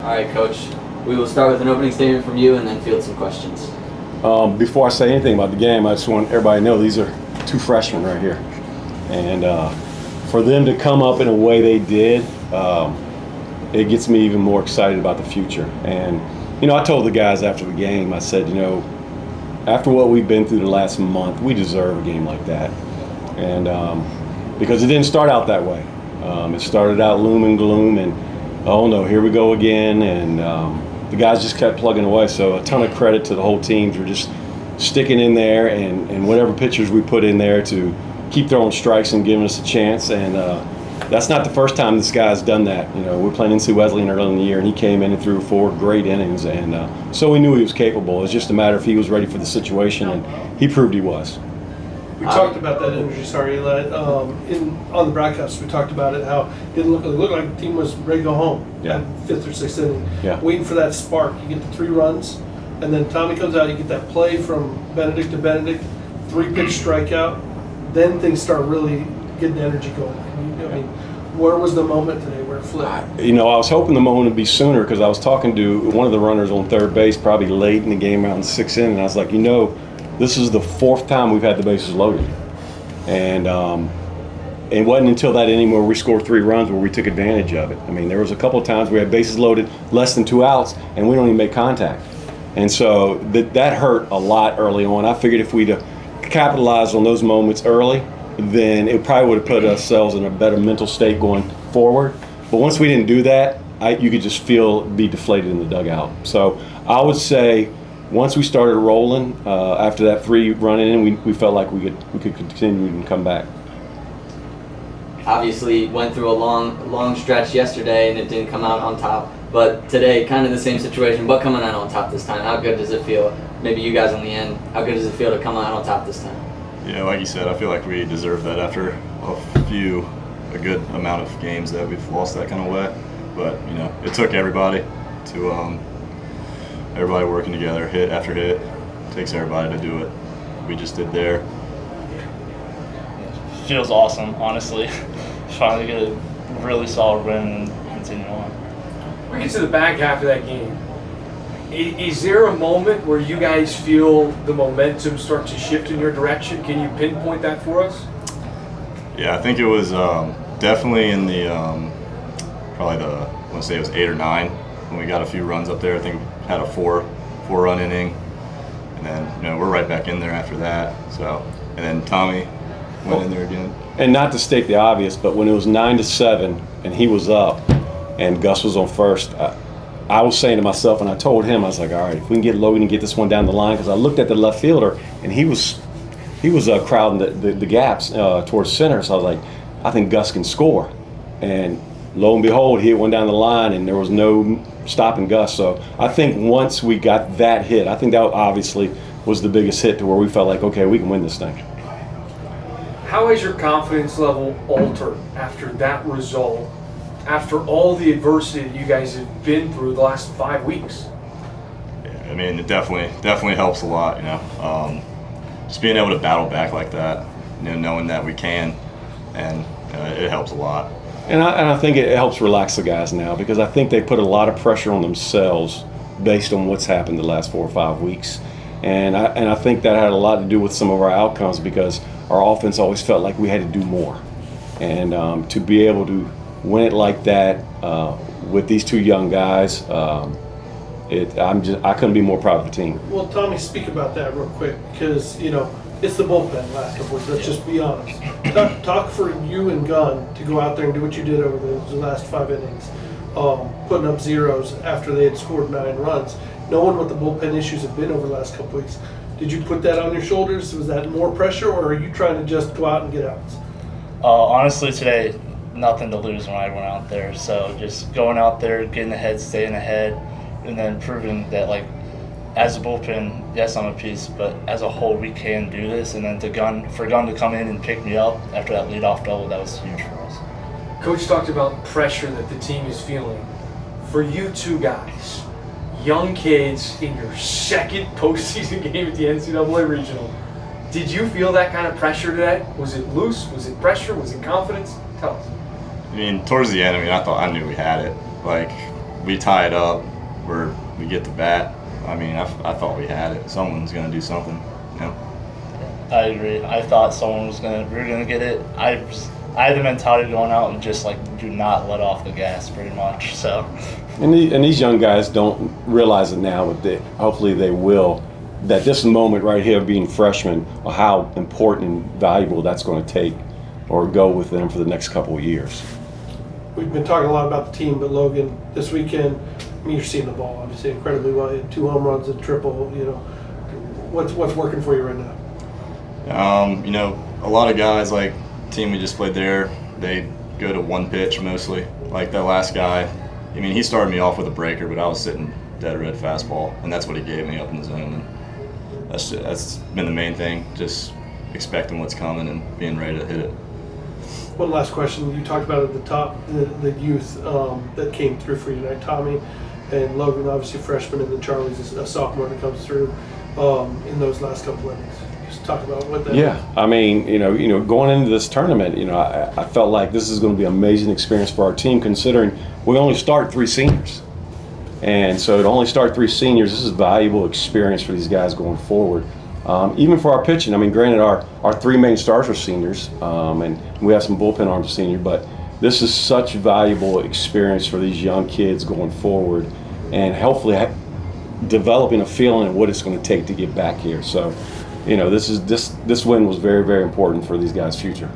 All right, Coach. We will start with an opening statement from you and then field some questions. Before I say anything about the game, I just want everybody to know these are two freshmen right here. And for them to come up in a way they did, it gets me even more excited about the future. And, I told the guys after the game, I said, after what we've been through the last month, we deserve a game like that. And because it didn't start out that way. It started out gloom and gloom, and oh no, here we go again. And the guys just kept plugging away. So a ton of credit to the whole team for just sticking in there and whatever pitchers we put in there to keep throwing strikes and giving us a chance. And that's not the first time this guy's done that. We're playing NC Wesleyan early in the year, and he came in and threw 4 great innings. And so we knew he was capable. It was just a matter if he was ready for the situation, and he proved he was. We talked about that energy, Eli. On the broadcast, we talked about it, how it didn't look like the team was ready to go home at 5th or 6th inning. Yeah. Waiting for that spark. You get the 3 runs, and then Tommy comes out, you get that play from Benedict to Benedict, 3-pitch strikeout, then things start really getting the energy going. Where was the moment today where it flipped? I was hoping the moment would be sooner because I was talking to one of the runners on third base probably late in the game around the 6th inning, and I was like, this is the 4th time we've had the bases loaded. And it wasn't until that inning where we scored 3 runs where we took advantage of it. There was a couple of times we had bases loaded, less than 2 outs, and we don't even make contact. And so that hurt a lot early on. I figured if we'd capitalized on those moments early, then it probably would have put ourselves in a better mental state going forward. But once we didn't do that, you could just be deflated in the dugout. So I would say once we started rolling, after that 3-run inning, we felt like we could continue and come back. Obviously, went through a long stretch yesterday, and it didn't come out on top. But today, kind of the same situation, but coming out on top this time. How good does it feel? Maybe you guys on the end. How good does it feel to come out on top this time? Yeah, like you said, I feel like we deserve that after a good amount of games that we've lost that kind of way. But it took everybody working together, hit after hit. It takes everybody to do it. We just did there. Feels awesome, honestly. Finally get a really solid win and continue on. We get to the back half of that game. Is there a moment where you guys feel the momentum start to shift in your direction? Can you pinpoint that for us? Yeah, I think it was definitely in the I want to say it was 8 or 9 when we got a few runs up there. I think we had a 4-run inning, and then we're right back in there after that. So, and then Tommy went in there again. And not to state the obvious, but when it was 9-7 and he was up and Gus was on first, I was saying to myself, and I told him, I was like, all right, if we can get Logan and get this one down the line, because I looked at the left fielder and he was crowding the gaps towards center. So I was like, I think Gus can score. And lo and behold, he hit one down the line, and there was no stopping Gus. So I think once we got that hit, I think that obviously was the biggest hit to where we felt like, okay, we can win this thing. How has your confidence level altered after that result, after all the adversity that you guys have been through the last 5 weeks? Yeah, it definitely helps a lot, just being able to battle back like that, knowing that we can, and it helps a lot. And I think it helps relax the guys now, because I think they put a lot of pressure on themselves based on what's happened the last 4 or 5 weeks. And I think that had a lot to do with some of our outcomes, because our offense always felt like we had to do more. And to be able to win it like that with these 2 young guys, I couldn't be more proud of the team. Well, Tommy, speak about that real quick, because it's the bullpen last couple weeks. Let's just be honest. Talk for you and Gunn to go out there and do what you did over the last 5 innings, putting up zeros after they had scored 9 runs. Knowing what the bullpen issues have been over the last couple weeks, did you put that on your shoulders? Was that more pressure, or are you trying to just go out and get outs? Honestly, today, nothing to lose when I went out there. So just going out there, getting ahead, staying ahead, and then proving that, as a bullpen, yes, I'm a piece, but as a whole, we can do this. And then for Gunn to come in and pick me up after that leadoff double, that was huge for us. Coach talked about pressure that the team is feeling. For you 2 guys, young kids in your second postseason game at the NCAA Regional, did you feel that kind of pressure today? Was it loose? Was it pressure? Was it confidence? Tell us. Towards the end, I thought I knew we had it. we tie it up where we get the bat, I mean, I thought we had it. Someone's going to do something. You know? I agree. I thought we were gonna get it. I had the mentality going out and just like do not let off the gas, pretty much. So. And these young guys don't realize it now, but hopefully they will. That this moment right here, being freshmen, or how important and valuable that's going to take, or go with them for the next couple of years. We've been talking a lot about the team, but Logan, this weekend, I mean, you're seeing the ball obviously incredibly well. You had 2 home runs and triple. You know, what's working for you right now? You know, a lot of guys, like the team we just played there, they go to one pitch mostly. Like that last guy, I mean, he started me off with a breaker, but I was sitting dead red fastball, and that's what he gave me up in the zone. And that's been the main thing, just expecting what's coming and being ready to hit it. One last question. You talked about at the top the youth that came through for you tonight. Tommy and Logan, obviously freshman, and then Charlie's a sophomore that comes through in those last couple innings. Just talk about what that is. I mean, you know, going into this tournament, you know, I felt like this is going to be an amazing experience for our team, considering we only start 3 seniors. And so to only start 3 seniors, this is valuable experience for these guys going forward. Even for our pitching, I mean, granted, our 3 main stars are seniors, and we have some bullpen arms senior, but this is such valuable experience for these young kids going forward, and hopefully developing a feeling of what it's going to take to get back here. So, you know, this win was very, very important for these guys' future.